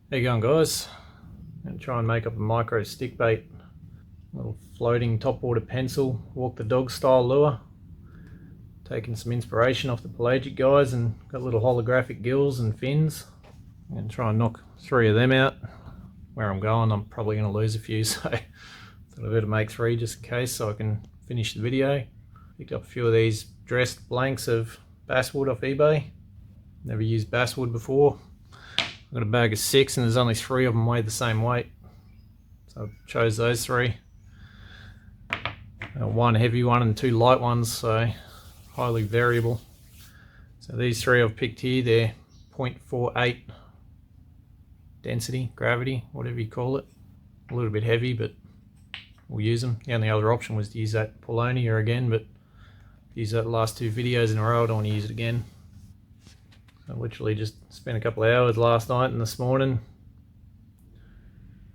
How you going, guys? I'm going to try and make up a micro stick bait, little floating topwater pencil, walk the dog style lure. Taking some inspiration off the Pelagic guys and got little holographic gills and fins. I'm going to try and knock 3 of them out. Where I'm going, I'm probably going to lose a few, so I thought I'd better make 3 just in case so I can finish the video. Picked up a few of these dressed blanks of basswood off eBay. Never used basswood before. I've got a bag of 6 and there's only 3 of them weigh the same weight. So I chose those 3. 1 heavy one and 2 light ones, so highly variable. So these 3 I've picked here, they're 0.48 density, gravity, whatever you call it. A little bit heavy, but we'll use them. The only other option was to use that Polonia again, but use that last 2 videos in a row, I don't want to use it again. I literally just spent a couple of hours last night and this morning,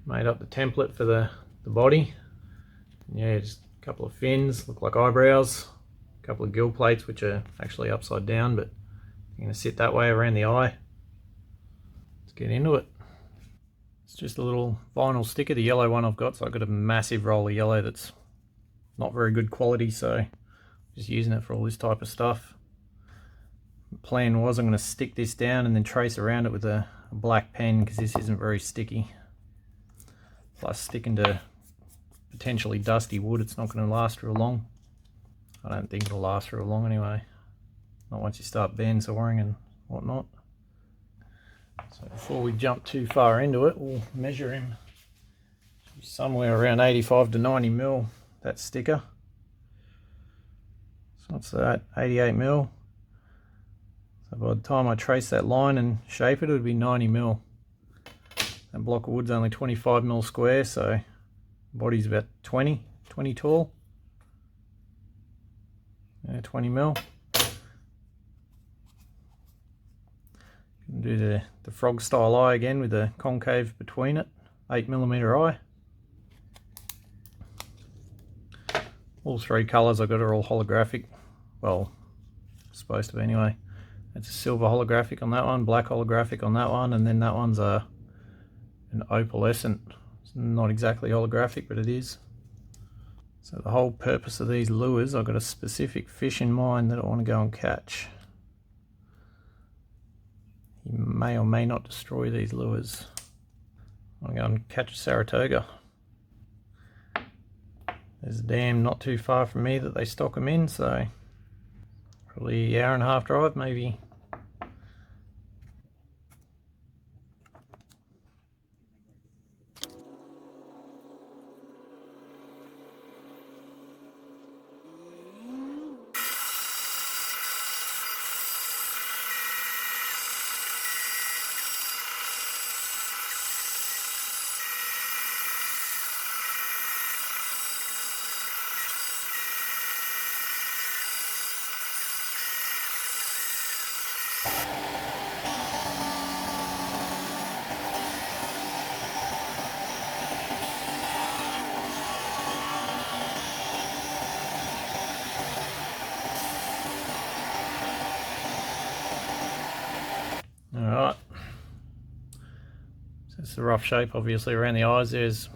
made up the template for the body. Yeah, just a couple of fins, look like eyebrows, a couple of gill plates which are actually upside down, but I'm going to sit that way around the eye. Let's get into it. It's just a little vinyl sticker, the yellow one I've got, so I've got a massive roll of yellow that's not very good quality, so just using it for all this type of stuff. The plan was I'm going to stick this down and then trace around it with a black pen because this isn't very sticky. Plus sticking to potentially dusty wood, it's not going to last real long. I don't think it'll last real long anyway. Not once you start bandsawing and whatnot. So before we jump too far into it, we'll measure him. Somewhere around 85 to 90 mil, that sticker. So what's that? 88 mil. So by the time I trace that line and shape it, it would be 90 mil. That block of wood's only 25 mil square, so the body's about 20 tall. Yeah, 20 mil. Do the frog style eye again with the concave between it, 8mm eye. All 3 colours I got are all holographic. Well, supposed to be anyway. It's a silver holographic on that one, black holographic on that one, and then that one's an opalescent. It's not exactly holographic, but it is. So the whole purpose of these lures, I've got a specific fish in mind that I want to go and catch. You may or may not destroy these lures. I want to go and catch a Saratoga. There's a dam not too far from me that they stock them in, so probably an hour and a half drive maybe. Alright, so it's the rough shape obviously around the eyes. There's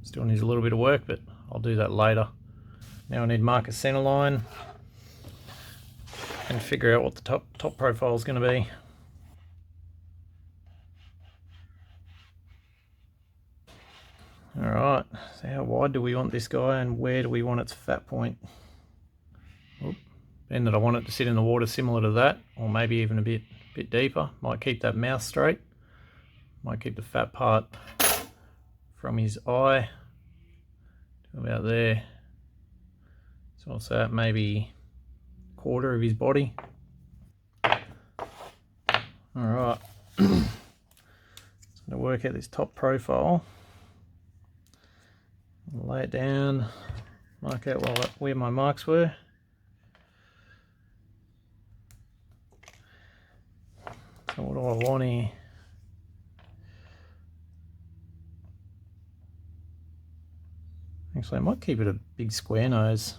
still needs a little bit of work, but I'll do that later. Now I need to mark a center line and figure out what the top profile is going to be. Alright, so how wide do we want this guy and where do we want its fat point? Then that I want it to sit in the water similar to that, or maybe even a bit deeper. Might keep that mouth straight. Might keep the fat part from his eye to about there. So what's that? Maybe a quarter of his body. Alright. So to work out this top profile, lay it down, mark out where my marks were. So what do I want here? Actually, I might keep it a big square nose.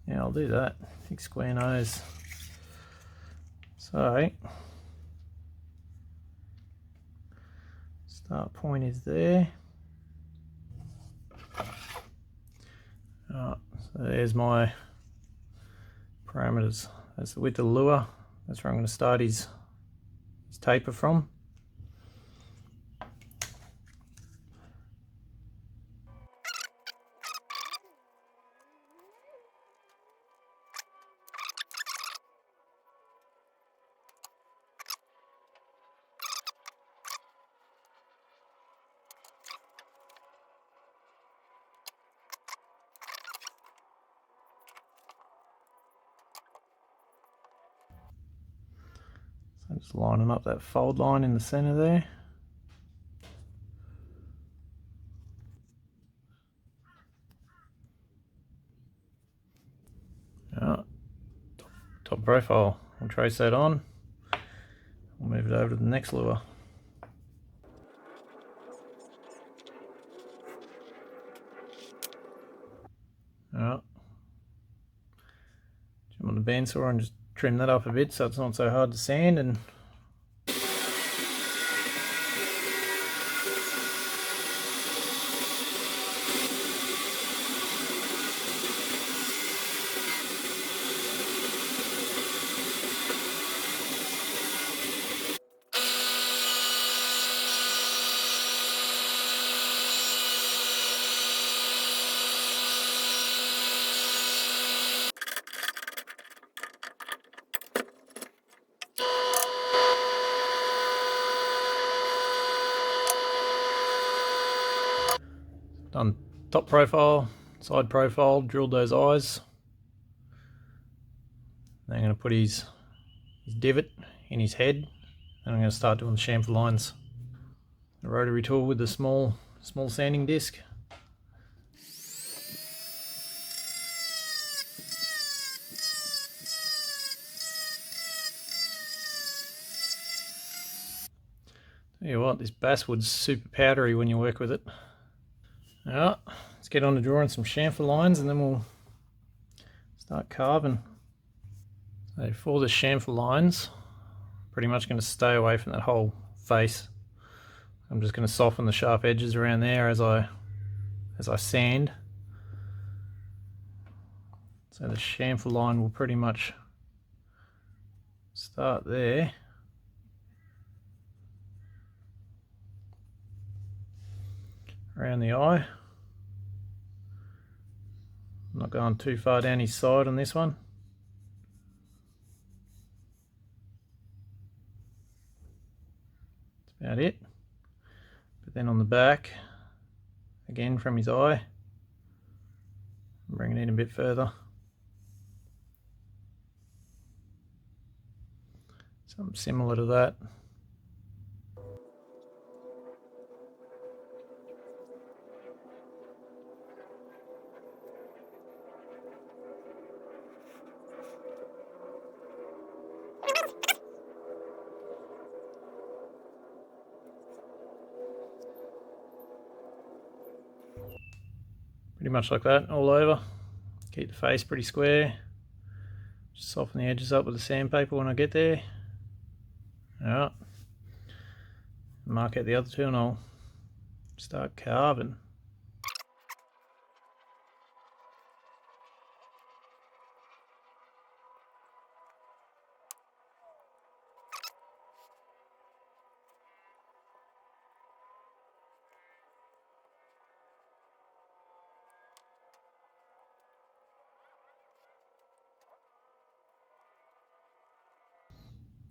Yeah, I'll do that. Big square nose. So start point is there. Alright, so there's my parameters. That's the width of the lure. That's where I'm going to start his taper from. So just lining up that fold line in the center there. Alright, top profile. We'll trace that on. We'll move it over to the next lure. Alright. Jump on the bandsaw and just trim that up a bit so it's not so hard to sand. And done top profile, side profile, drilled those eyes. Then I'm going to put his divot in his head, and I'm going to start doing the chamfer lines. The rotary tool with the small sanding disc. Tell you what, this basswood's super powdery when you work with it. Alright, let's get on to drawing some chamfer lines and then we'll start carving. So for the chamfer lines, pretty much going to stay away from that whole face. I'm just going to soften the sharp edges around there as I sand. So the chamfer line will pretty much start there. Around the eye. I'm not going too far down his side on this one. That's about it. But then on the back, again from his eye, bring it in a bit further. Something similar to that. Pretty much like that all over. Keep the face pretty square. Just soften the edges up with the sandpaper when I get there. Alright. Mark out the other two and I'll start carving.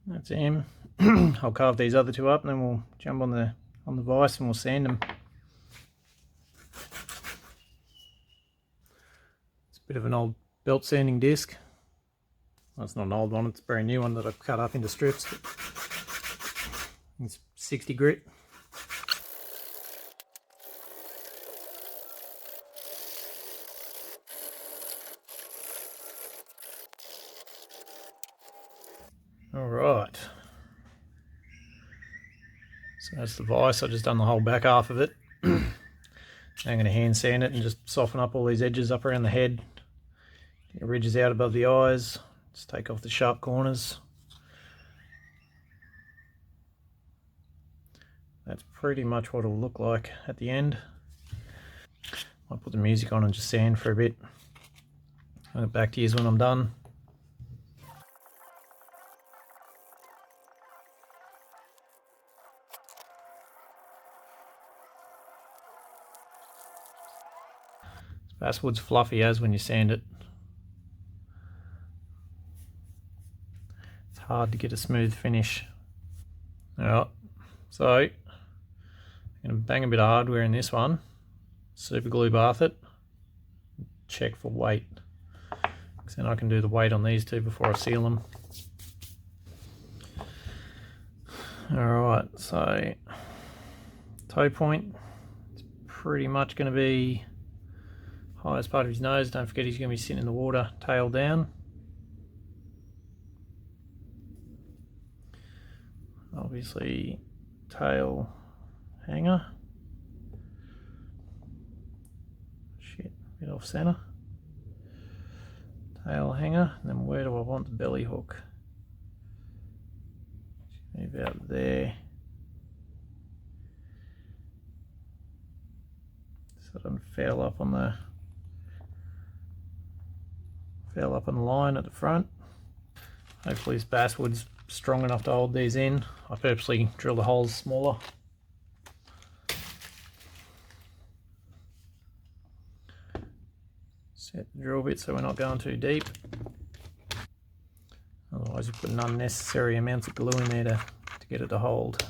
That's him. I'll carve these other two up and then we'll jump on the vise and we'll sand them. It's a bit of an old belt sanding disc. Well, it's not an old one, it's a brand new one that I've cut up into strips. It's 60 grit. Alright, so that's the vise. I've just done the whole back half of it. Now I'm going to hand sand it and just soften up all these edges up around the head. Get ridges out above the eyes, just take off the sharp corners. that's pretty much what it'll look like at the end. I'll put the music on and just sand for a bit. I'll get back to you when I'm done. Basswood's fluffy as when you sand it. It's hard to get a smooth finish. Alright, so I'm going to bang a bit of hardware in this one, super glue bath it, check for weight, because then I can do the weight on these two before I seal them. Alright, so toe point, it's pretty much going to be highest part of his nose. Don't forget he's going to be sitting in the water tail down. Obviously tail hanger. Shit, bit off center. Tail hanger, and then where do I want the belly hook? Maybe about there. So it doesn't foul up on the line at the front. Hopefully this basswood's strong enough to hold these in. I purposely drill the holes smaller. Set the drill bit so we're not going too deep. Otherwise you put unnecessary amounts of glue in there to get it to hold.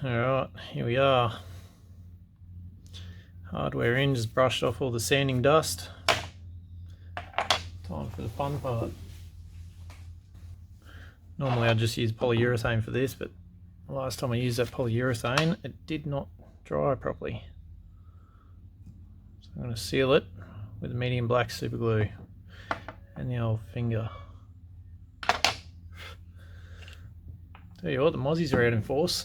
Alright, here we are. Hardware in, just brushed off all the sanding dust. Time for the fun part. Normally I just use polyurethane for this, but the last time I used that polyurethane, it did not dry properly. So I'm going to seal it with a medium black super glue and the old finger. Tell you what, the mozzies are out in force.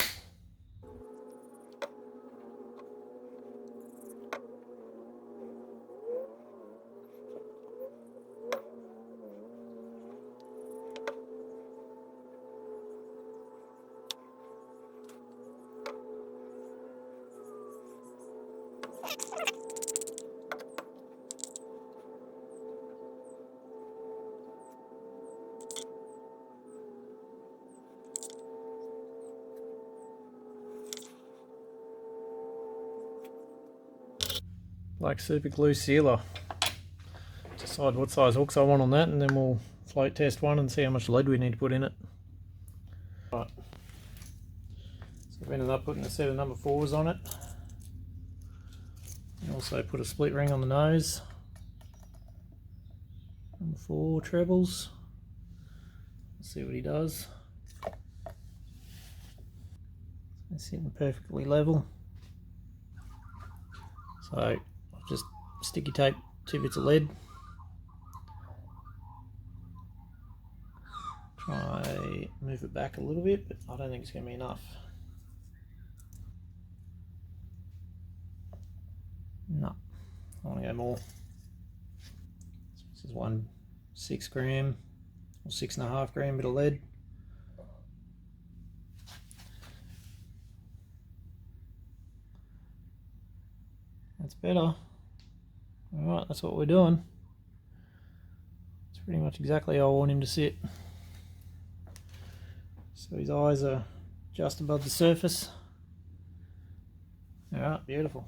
Black super glue sealer. Decide what size hooks I want on that, and then we'll float test one and see how much lead we need to put in it. Right. So I've ended up putting a set of number 4s on it. And also put a split ring on the nose. Number 4 trebles. Let's see what he does. It's sitting perfectly level. So just sticky tape 2 bits of lead. Try move it back a little bit, but I don't think it's going to be enough. No, I want to go more. This is 1 6 gram or 6.5 gram bit of lead. That's better. Alright, that's what we're doing. It's pretty much exactly how I want him to sit. So his eyes are just above the surface. Alright, beautiful.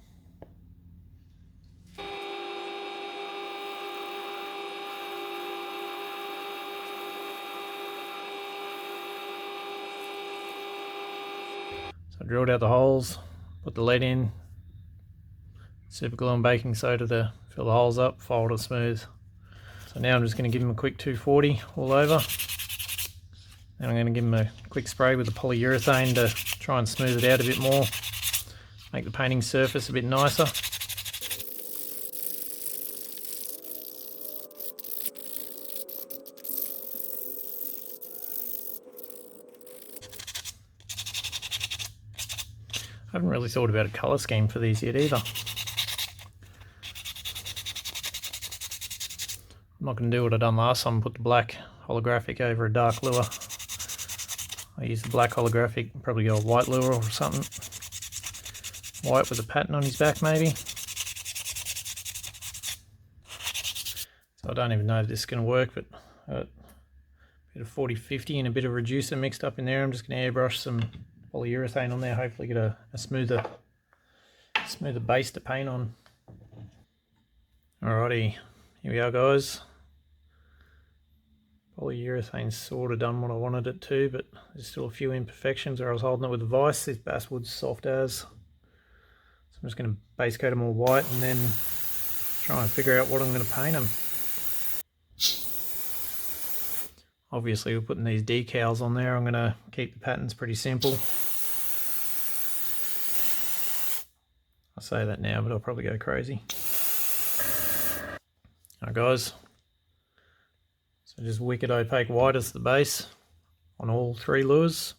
So I drilled out the holes, put the lead in, super glue and baking soda to fill the holes up, fold it smooth. So now I'm just going to give him a quick 240 all over. And I'm going to give him a quick spray with the polyurethane to try and smooth it out a bit more, make the painting surface a bit nicer. I haven't really thought about a colour scheme for these yet either. I'm not going to do what I done last time, put the black holographic over a dark lure. I use the black holographic, probably go a white lure or something. White with a pattern on his back maybe. So I don't even know if this is going to work, but a bit of 40-50 and a bit of reducer mixed up in there. I'm just going to airbrush some polyurethane on there, hopefully get a smoother base to paint on. Alrighty, here we are guys. Polyurethane's sort of done what I wanted it to, but there's still a few imperfections where I was holding it with a vise. This basswood's soft as. So I'm just going to base coat them all white and then try and figure out what I'm going to paint them. Obviously we're putting these decals on there. I'm going to keep the patterns pretty simple. I say that now, but I'll probably go crazy. Alright guys, so just wicked opaque white as the base on all three lures.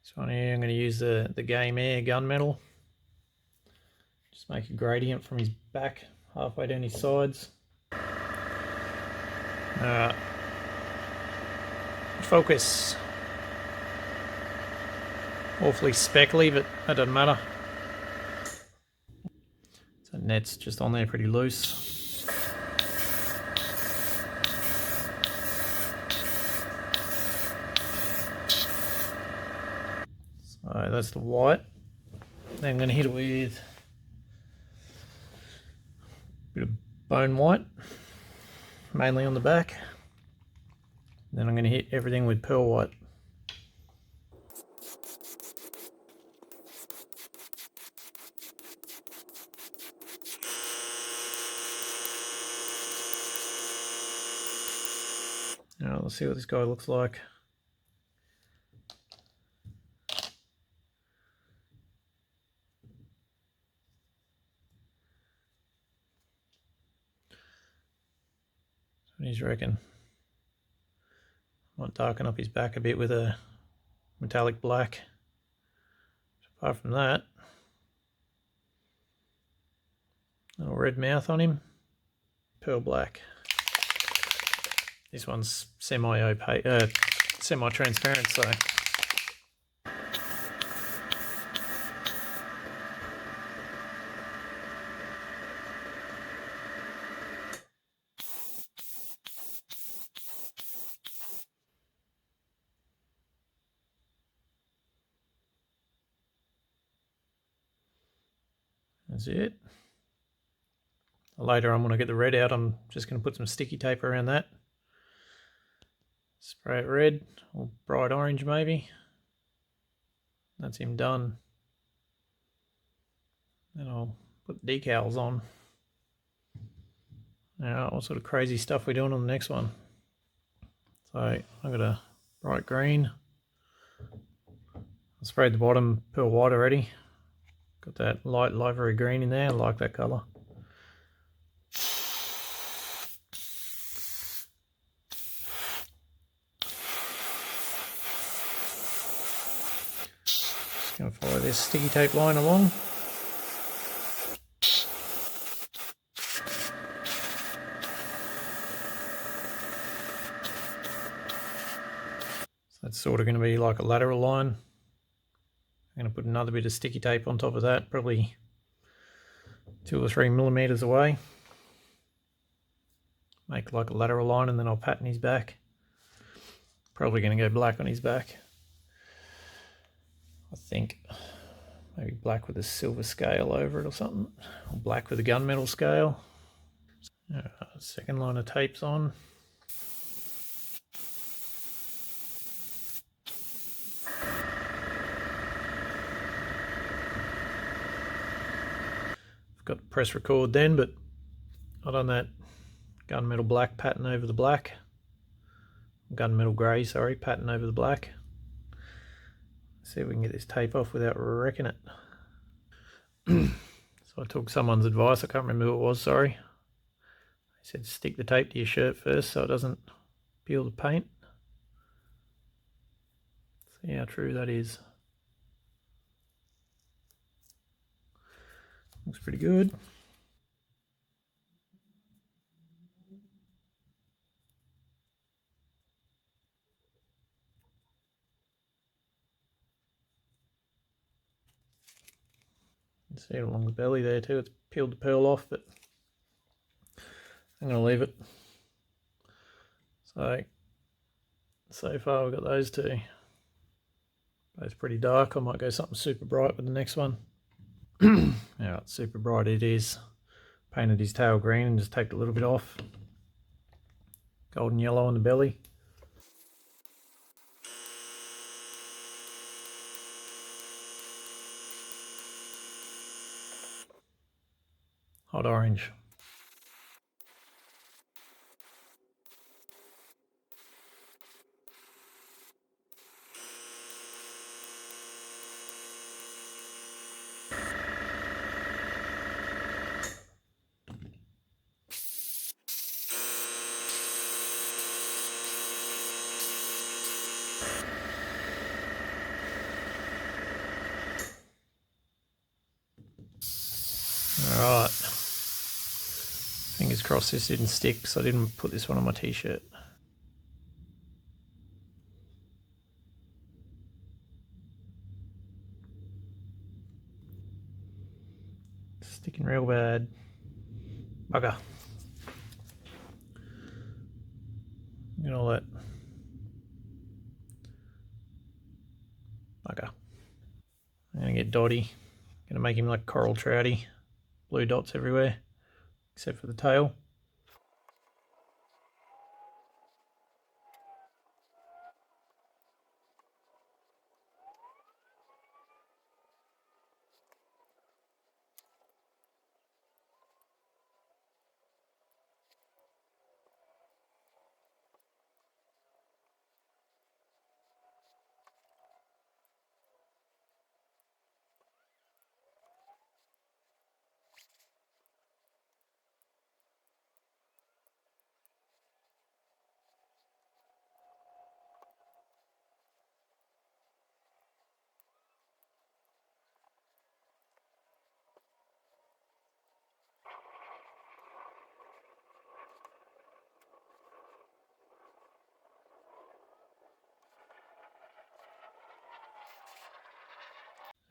This one here I'm going to use the Game Air gunmetal. Just make a gradient from his back halfway down his sides. Focus. Awfully speckly, but that doesn't matter. So net's just on there pretty loose. So that's the white. Then I'm going to hit it with a bit of bone white, mainly on the back. Then I'm going to hit everything with pearl white. Now let's see what this guy looks like. What do you reckon? Might darken up his back a bit with a metallic black. Apart from that, little red mouth on him, pearl black. This one's semi-opaque, semi-transparent, so that's it. Later on when I get the red out, I'm just going to put some sticky tape around that. Spray it red, or bright orange maybe. That's him done. Then I'll put decals on. Now, what sort of crazy stuff we're doing on the next one? So I've got a bright green. I sprayed the bottom pearl white already. Got that light livery green in there. I like that colour. Just going to follow this sticky tape line along. So that's sort of going to be like a lateral line. I'm going to put another bit of sticky tape on top of that, probably 2 or 3 millimeters away. Make like a lateral line and then I'll pattern his back. Probably going to go black on his back. I think maybe black with a silver scale over it or something. Or black with a gunmetal scale. Second line of tape's on. Got to press record then, but I've done that gunmetal black pattern over the black. Gunmetal grey, sorry, pattern over the black. Let's see if we can get this tape off without wrecking it. So I took someone's advice, I can't remember who it was, sorry. They said stick the tape to your shirt first so it doesn't peel the paint. See how true that is. Looks pretty good. You can see it along the belly there too. It's peeled the pearl off, but I'm going to leave it. So far we've got those two. Both pretty dark. I might go something super bright with the next one. Yeah, super bright it is. Painted his tail green and just taped a little bit off. Golden yellow on the belly. Hot orange. Alright. Fingers crossed this didn't stick because I didn't put this one on my t-shirt. Sticking real bad. Bugger. Look at all that. Bugger. I'm going to get Dotty. Going to make him like Coral Trouty. Blue dots everywhere. Except for the tail.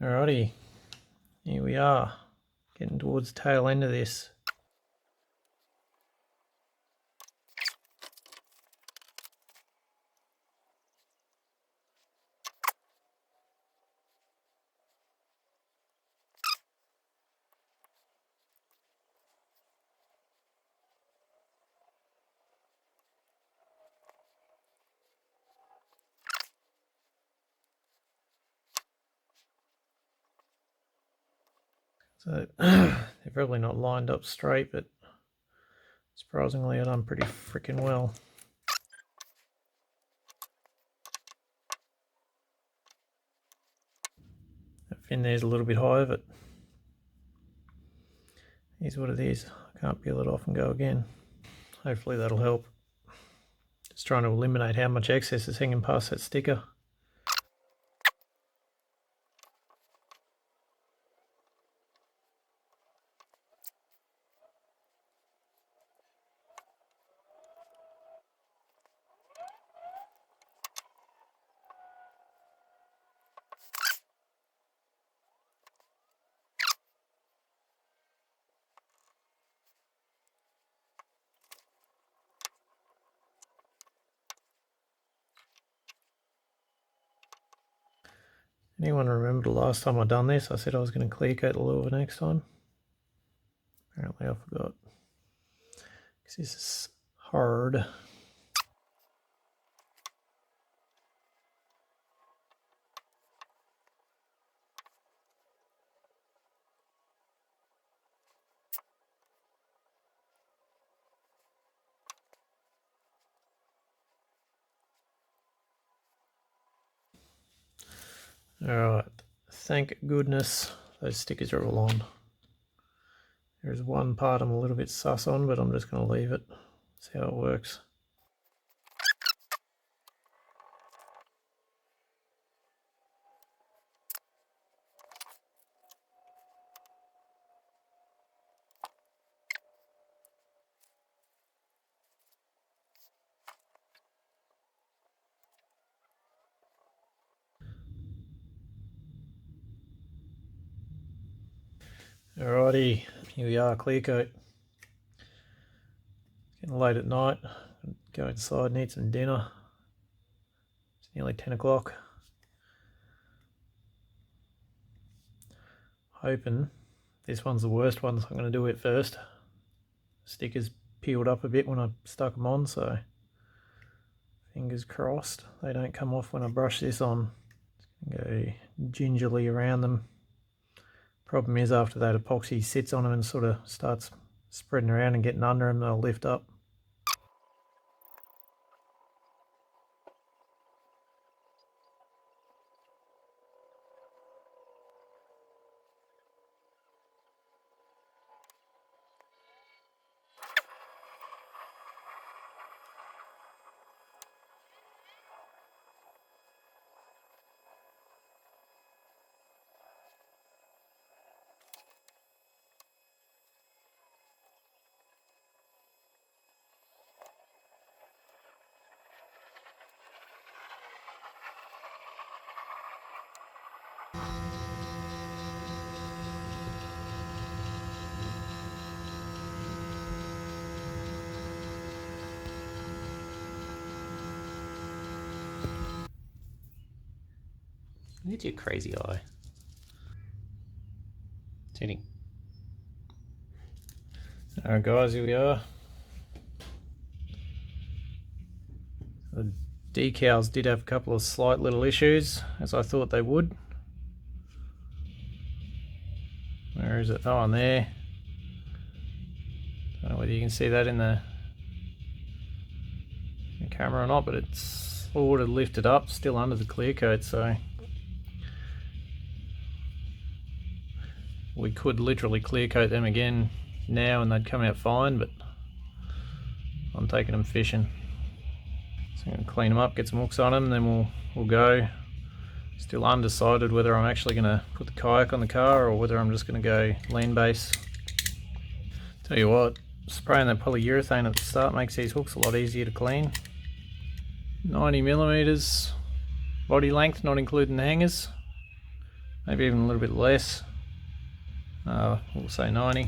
Alrighty. Here we are. Getting towards the tail end of this. So they're probably not lined up straight, but surprisingly I've done pretty freaking well. That fin there's a little bit high, but here's what it is. I can't peel it off and go again. Hopefully that'll help. Just trying to eliminate how much excess is hanging past that sticker. Anyone remember the last time I done this? I said I was going to clear coat the lure next time. Apparently I forgot. Because this is hard. Alright, thank goodness those stickers are all on. There's one part I'm a little bit sus on, but I'm just going to leave it. See how it works. Alrighty, here we are, clear coat. Getting late at night. Go inside and eat some dinner. It's nearly 10 o'clock. Hoping this one's the worst one, so I'm going to do it first. Stickers peeled up a bit when I stuck them on, so fingers crossed they don't come off when I brush this on. Go gingerly around them. Problem is, after that epoxy sits on them and sort of starts spreading around and getting under them, they'll lift up. Look at your crazy eye. It's hitting. Alright guys, here we are. The decals did have a couple of slight little issues, as I thought they would. Where is it? Oh, on there. Don't know whether you can see that in the camera or not, but it's sort of lifted up, still under the clear coat, so we could literally clear coat them again now and they'd come out fine, but I'm taking them fishing. So I'm going to clean them up, get some hooks on them, and then we'll go. Still undecided whether I'm actually going to put the kayak on the car or whether I'm just going to go land base. Tell you what, spraying that polyurethane at the start makes these hooks a lot easier to clean. 90mm body length, not including the hangers. Maybe even a little bit less. We'll say 90.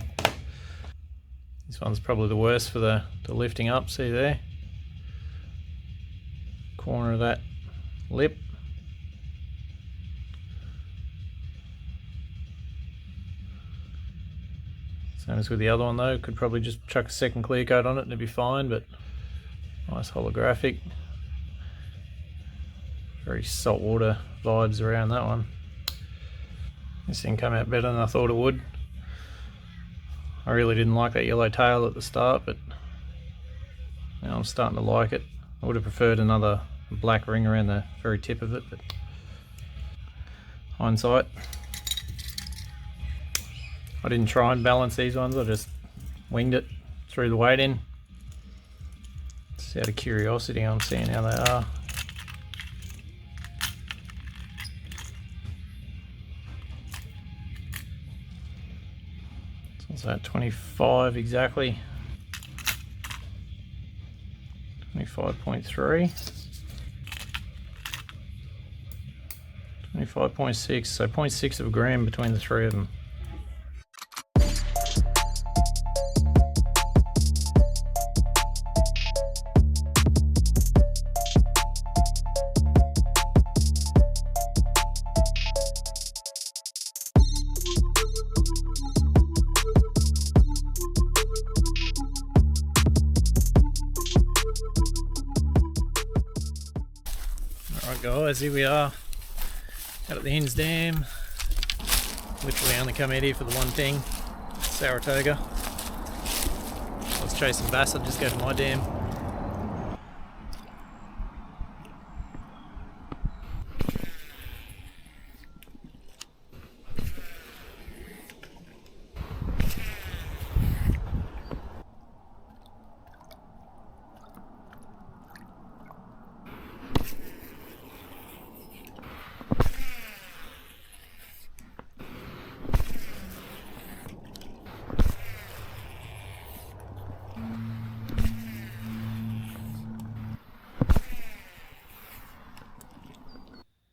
This one's probably the worst for the lifting up, see there? Corner of that lip. Same as with the other one though, could probably just chuck a second clear coat on it and it'd be fine, but nice holographic. Very saltwater vibes around that one. This thing came out better than I thought it would. I really didn't like that yellow tail at the start, but now I'm starting to like it. I would have preferred another black ring around the very tip of it, but hindsight. I didn't try and balance these ones, I just winged it, threw the weight in. Just out of curiosity, I'm seeing how they are. What's that, 25 exactly? 25.3. 25.6, so 0.6 of a gram between the three of them. Alright guys, here we are out at the Hinds Dam. Literally only come out here for the one thing, Saratoga. I was chasing bass, I'd just go to my dam.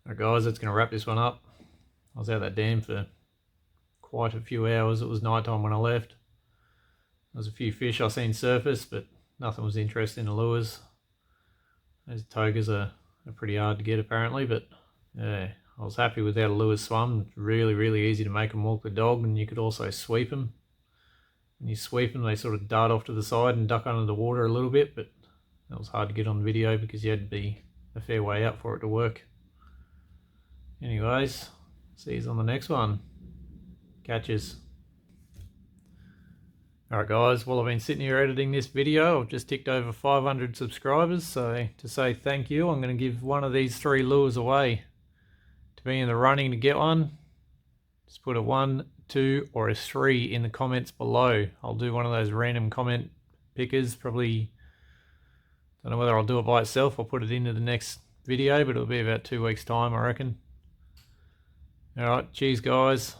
Alright guys, that's going to wrap this one up. I was out of that dam for quite a few hours. It was night time when I left. There was a few fish I seen surface, but nothing was interesting in the lures. Those togas are pretty hard to get apparently, but yeah, I was happy with how the lures swum. Really easy to make them walk the dog, and you could also sweep them. When you sweep them, they sort of dart off to the side and duck under the water a little bit, but that was hard to get on video because you had to be a fair way up for it to work. Anyways, see you on the next one. Catches. Alright guys, while I've been sitting here editing this video, I've just ticked over 500 subscribers, so to say thank you, I'm going to give one of these 3 lures away. To be in the running to get one, just put a 1, 2 or a 3 in the comments below. I'll do one of those random comment pickers, probably, don't know whether I'll do it by itself or put it into the next video, but it'll be about 2 weeks time I reckon. Alright, cheers guys.